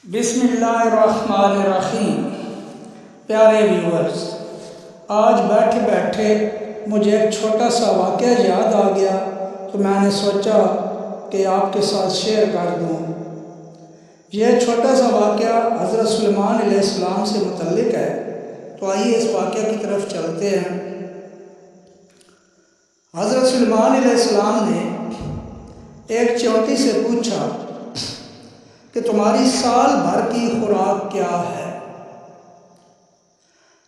بسم اللہ الرحمن الرحیم۔ پیارے ویورز، آج بیٹھے بیٹھے مجھے ایک چھوٹا سا واقعہ یاد آ گیا تو میں نے سوچا کہ آپ کے ساتھ شیئر کر دوں۔ یہ چھوٹا سا واقعہ حضرت سلیمان علیہ السلام سے متعلق ہے، تو آئیے اس واقعہ کی طرف چلتے ہیں۔ حضرت سلیمان علیہ السلام نے ایک چونٹی سے پوچھا کہ تمہاری سال بھر کی خوراک کیا ہے؟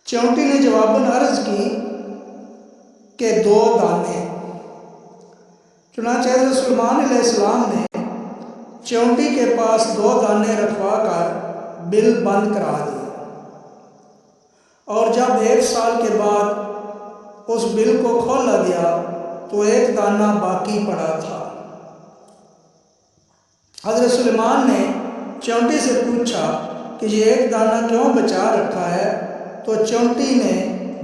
چونٹی نے جواباً عرض کی کہ 2 دانے۔ چنانچہ حضرت سلیمان علیہ السلام نے چونٹی کے پاس 2 دانے رکھوا کر بل بند کرا دیا، اور جب 1 سال کے بعد اس بل کو کھولا گیا تو 1 دانہ باقی پڑا تھا۔ حضرت سلیمان نے چونٹی سے پوچھا کہ یہ 1 دانہ کیوں بچا رکھا ہے؟ تو چونٹی نے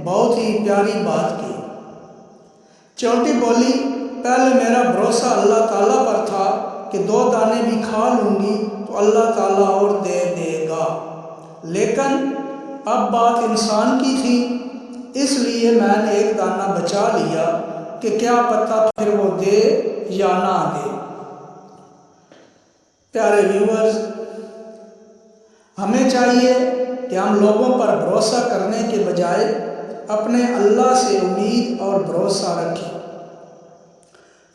بہت ہی پیاری بات کی۔ چونٹی بولی، پہلے میرا بھروسہ اللہ تعالیٰ پر تھا کہ 2 دانے بھی کھا لوں گی تو اللہ تعالیٰ اور دے دے گا، لیکن اب بات انسان کی تھی، اس لیے میں نے 1 دانہ بچا لیا کہ کیا پتہ پھر وہ دے یا نہ دے۔ پیارے ویورز، ہمیں چاہیے کہ ہم لوگوں پر بھروسہ کرنے کے بجائے اپنے اللہ سے امید اور بھروسہ رکھیں،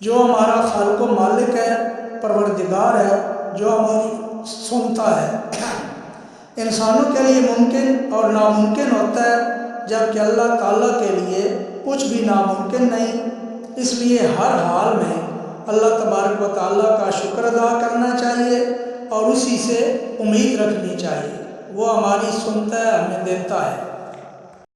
جو ہمارا خالق و مالک ہے، پروردگار ہے، جو ہماری سنتا ہے۔ انسانوں کے لیے ممکن اور ناممکن ہوتا ہے، جبکہ اللہ تعالیٰ کے لیے کچھ بھی ناممکن نہیں۔ اس لیے ہر حال میں اللہ تبارک و تعالیٰ کا شکر ادا کرنا چاہیے اور اسی سے امید رکھنی چاہیے۔ وہ ہماری سنتا ہے، ہمیں دیتا ہے۔